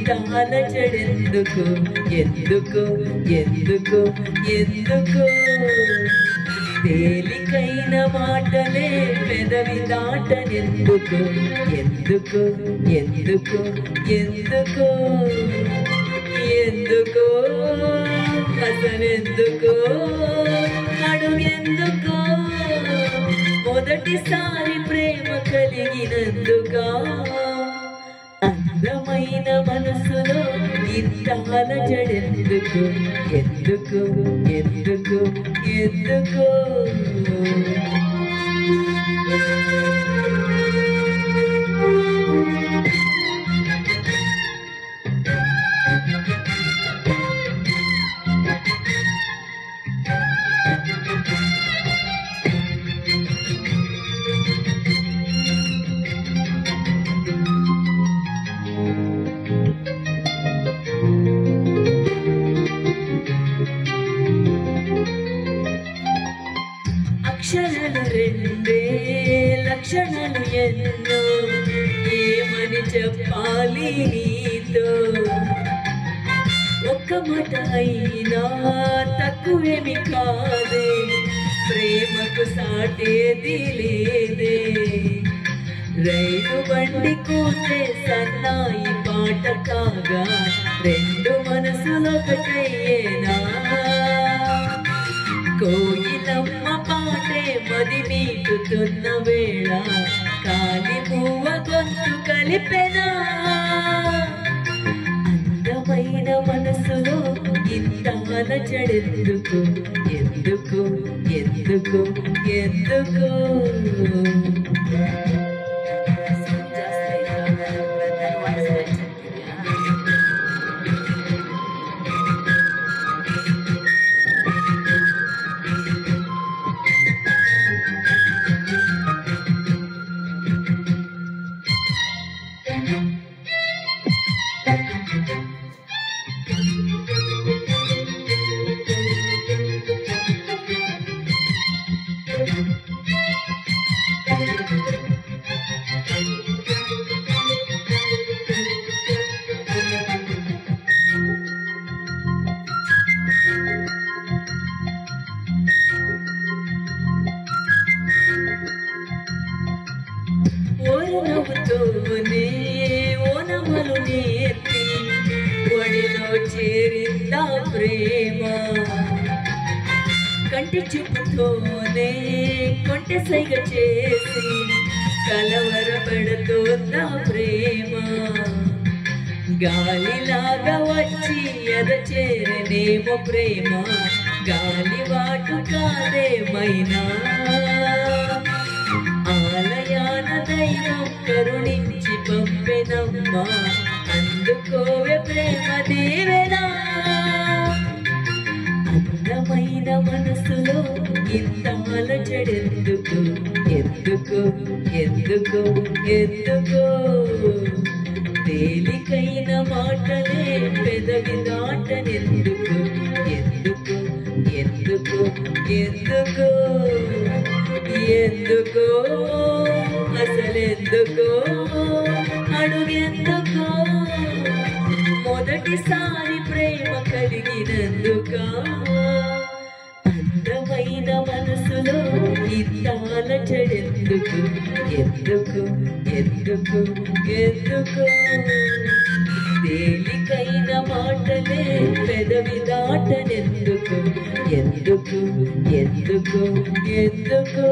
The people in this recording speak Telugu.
ఇంతాల చెడెందుకు ఎందుకు ఎందుకు ఎందుకు తేలికైన మాటలే పెదవి దాటనెందుకు ఎందుకు ఎందుకు ఎందుకు ఎందుకు అసలెందుకు అడుగెందుకు మొదటిసారి ప్రేమ కలిగినందుకా అందమైన మనసులో ఇంతాల జడెందుకు ఎందుకు ఎందుకు ఎందుకు అక్షరాలు రెండే లక్షణాలు ఎన్నో ఏమని చెప్పాలి నీతో ఒక్క మాట అయినా తక్కువేమి కాదే ప్రేమకు సాటేది లేదే రైలు బండి కూతే సన్నాయి పాట కాగా రెండు మనసులొకటయ్యేనా కోయిలమ్మ పాటే మది మీటుతున్న వేళ కాలి పువ్వ గొంతు కలిపెనా అందమైన మనసులో ఇంతాల చెడెందుకు ఎందుకు ఎందుకు ఎందుకు నవ్వుతూనే ఓనమలు నేర్పి ఒడిలో చేరిందా ప్రేమ కంటి చూపుతోనే కొంటె సైగ చేసి కలవరపడుతోందా ప్రేమ గాలిలాగా వచ్చి ఎద చేరనేమో ప్రేమ గాలివాటు కాదేమైనా ఆలయాన దైవం కరుణించి పంపెనమ్మా అందుకోవే ప్రేమ దీవెనా అందమైన మనసులో ఇంతాల చెడెందుకు ఎందుకు ఎందుకు ఎందుకు తేలికైన మాటలే పెదవి దాటనెందుకు ఎందుకు ఎందుకు ఎందుకు ఎందుకు అసలెందుకు అడుగెందుకు మొదటిసారి ప్రేమ కలిగినందుకా అందమైన మనసులో ఇంతాల చెడెందుకు ఎందుకు ఎందుకు ఎందుకు తేలికైన మాటలే పెదవి దాటనెందుకు ఎందుకు ఎందుకు ఎందుకు